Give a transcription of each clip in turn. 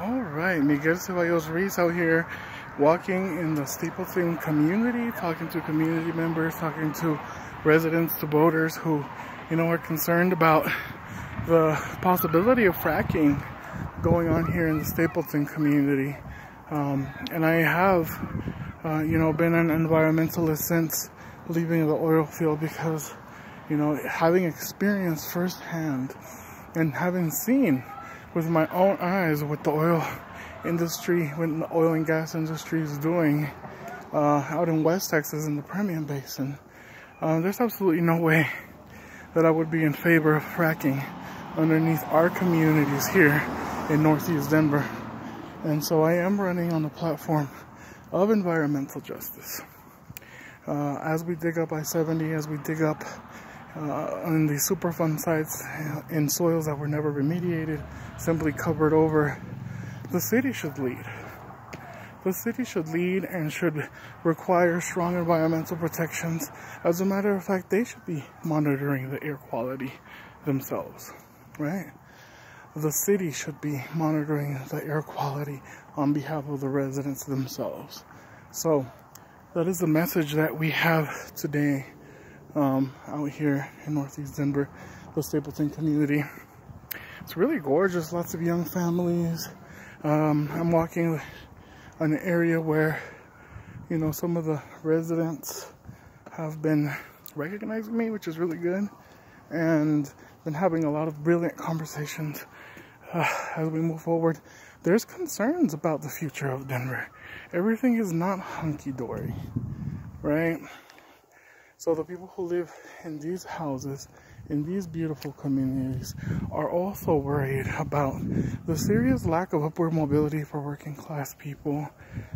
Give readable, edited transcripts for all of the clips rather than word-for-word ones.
Alright, Miguel Ceballos-Ruiz out here walking in the Stapleton community, talking to community members, talking to residents, to voters who, are concerned about the possibility of fracking going on here in the Stapleton community. And I have, been an environmentalist since leaving the oil field because, having experienced firsthand and having seen with my own eyes what the oil industry, what the oil and gas industry is doing out in West Texas in the Permian Basin, there's absolutely no way that I would be in favor of fracking underneath our communities here in Northeast Denver. And so I am running on the platform of environmental justice. As we dig up I-70, as we dig up on the Superfund sites in soils that were never remediated, simply covered over, the city should lead. The city should lead and should require strong environmental protections. As a matter of fact, they should be monitoring the air quality themselves, right? The city should be monitoring the air quality on behalf of the residents themselves. So that is the message that we have today out here in Northeast Denver, the Stapleton community. It's really gorgeous, lots of young families. I'm walking an area where, some of the residents have been recognizing me, which is really good, and been having a lot of brilliant conversations as we move forward. There's concerns about the future of Denver. Everything is not hunky-dory, right? So the people who live in these houses, in these beautiful communities, are also worried about the serious lack of upward mobility for working class people,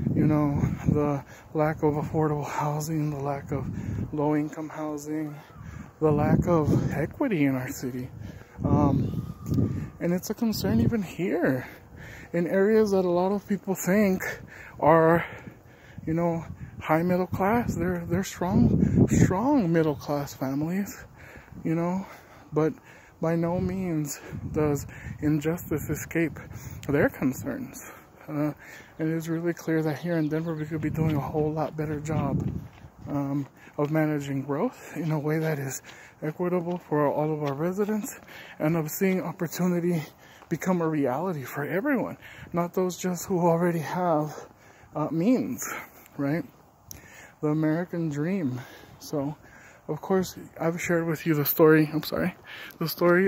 the lack of affordable housing, the lack of low income housing, the lack of equity in our city. And it's a concern even here in areas that a lot of people think are, high middle class. They're strong middle class families, but by no means does injustice escape their concerns. And it is really clear that here in Denver we could be doing a whole lot better job of managing growth in a way that is equitable for all of our residents, and of seeing opportunity become a reality for everyone, not those just who already have means, right? The American dream. So, of course, I've shared with you the story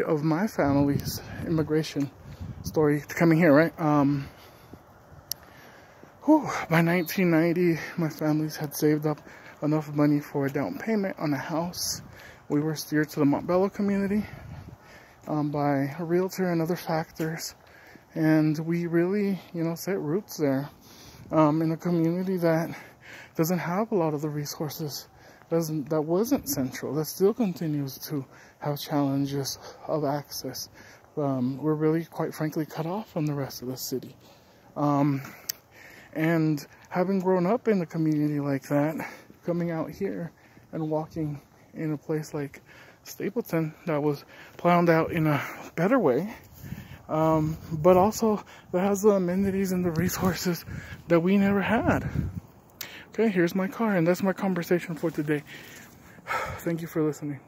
of my family's immigration story to coming here, right? By 1990, my families had saved up enough money for a down payment on a house. We were steered to the Montbello community by a realtor and other factors. And we really, set roots there in a community that doesn't have a lot of the resources, that wasn't central, that still continues to have challenges of access. We're really, quite frankly, cut off from the rest of the city. And having grown up in a community like that, coming out here and walking in a place like Stapleton that was planned out in a better way, but also that has the amenities and the resources that we never had. Okay, here's my car, and that's my conversation for today. Thank you for listening.